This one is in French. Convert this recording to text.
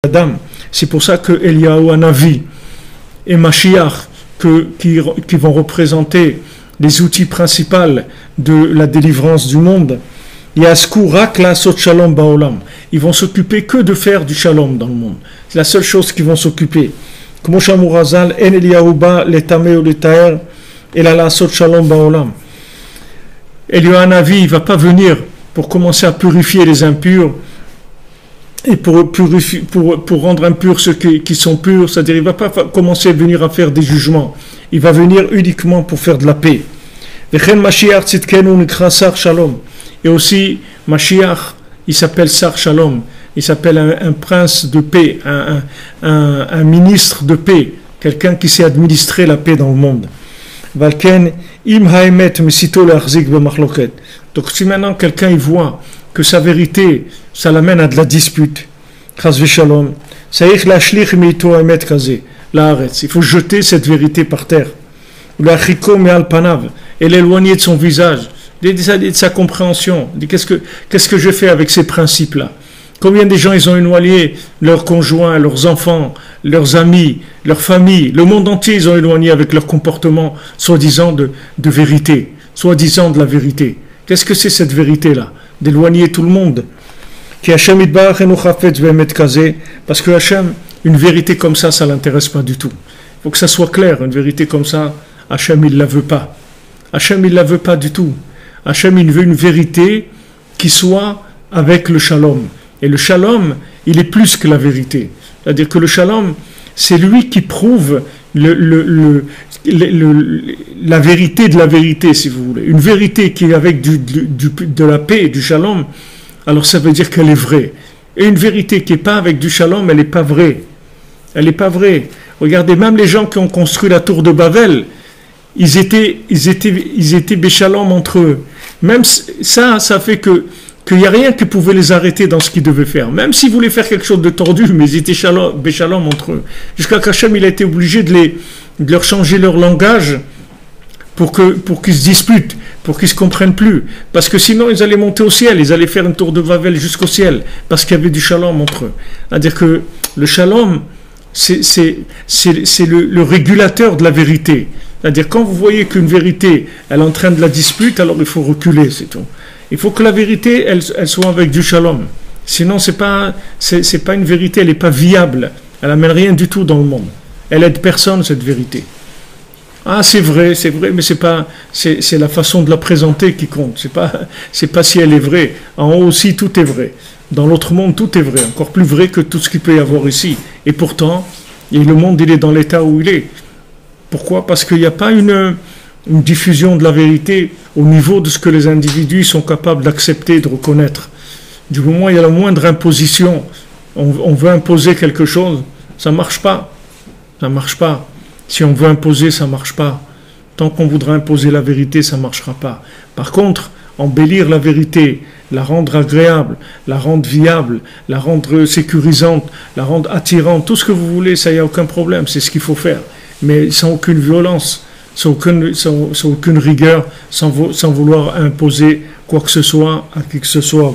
Adam. C'est pour ça que Eliyahu Hanavi et Mashiach, qui vont représenter les outils principaux de la délivrance du monde, Yasku Rakla Sot Shalom Baolam. Ils vont s'occuper que de faire du shalom dans le monde. C'est la seule chose qu'ils vont s'occuper. Comme Shamurazal, En Eliyahu Ba, l'Etamé ou l'Etaer, et la Sot Shalom Baolam. Eliyahu Hanavi, il ne va pas venir pour commencer à purifier les impurs et pour rendre impurs ceux qui sont purs, c'est-à-dire il ne va pas commencer à venir à faire des jugements, il va venir uniquement pour faire de la paix. Et aussi Mashiach, il s'appelle Sar Shalom, il s'appelle un prince de paix, un ministre de paix, quelqu'un qui sait administrer la paix dans le monde. Donc si maintenant quelqu'un il voit que sa vérité, ça l'amène à de la dispute, il faut jeter cette vérité par terre, et l'éloigner de son visage, de sa compréhension. Qu'est-ce que je fais avec ces principes-là? Combien de gens ils ont éloigné leurs conjoints, leurs enfants, leurs amis, leur famille, le monde entier ils ont éloigné avec leur comportement soi-disant de vérité, soi-disant de la vérité. Qu'est-ce que c'est cette vérité-là? D'éloigner tout le monde. Parce que Hachem, une vérité comme ça ne l'intéresse pas du tout. Il faut que ça soit clair, une vérité comme ça, Hachem il ne la veut pas. Hachem il ne la veut pas du tout. Hachem il veut une vérité qui soit avec le shalom. Et le shalom, il est plus que la vérité. C'est-à-dire que le shalom, c'est lui qui prouve la vérité de la vérité, si vous voulez. Une vérité qui est avec de la paix et du shalom, alors ça veut dire qu'elle est vraie. Et une vérité qui n'est pas avec du shalom, elle n'est pas vraie. Elle n'est pas vraie. Regardez, même les gens qui ont construit la tour de Babel, ils étaient béchalom entre eux. Même ça fait qu'il n'y a rien qui pouvait les arrêter dans ce qu'ils devaient faire. Même s'ils voulaient faire quelque chose de tordu, mais ils étaient béchalom entre eux. Jusqu'à qu'Hachem, il a été obligé de leur changer leur langage pour qu'ils se disputent, pour qu'ils ne se comprennent plus. Parce que sinon, ils allaient monter au ciel, ils allaient faire une tour de Babel jusqu'au ciel, parce qu'il y avait du shalom entre eux. C'est-à-dire que le shalom, c'est le régulateur de la vérité. C'est-à-dire quand vous voyez qu'une vérité, elle entraîne de la dispute, alors il faut reculer, c'est tout. Il faut que la vérité, elle soit avec du shalom. Sinon, c'est pas une vérité, elle n'est pas viable. Elle n'amène rien du tout dans le monde. Elle aide personne, cette vérité. Ah, c'est vrai, mais c'est la façon de la présenter qui compte. C'est pas si elle est vraie. En haut aussi, tout est vrai. Dans l'autre monde, tout est vrai. Encore plus vrai que tout ce qu'il peut y avoir ici. Et pourtant, le monde, il est dans l'état où il est. Pourquoi? Parce qu'il n'y a pas une diffusion de la vérité au niveau de ce que les individus sont capables d'accepter, de reconnaître. Du moment où il y a la moindre imposition, on veut imposer quelque chose, ça ne marche pas. Ça ne marche pas. Si on veut imposer, ça ne marche pas. Tant qu'on voudra imposer la vérité, ça ne marchera pas. Par contre, embellir la vérité, la rendre agréable, la rendre viable, la rendre sécurisante, la rendre attirante, tout ce que vous voulez, ça, il n'y a aucun problème, c'est ce qu'il faut faire. Mais sans aucune violence, sans aucune rigueur, sans vouloir imposer quoi que ce soit à qui que ce soit.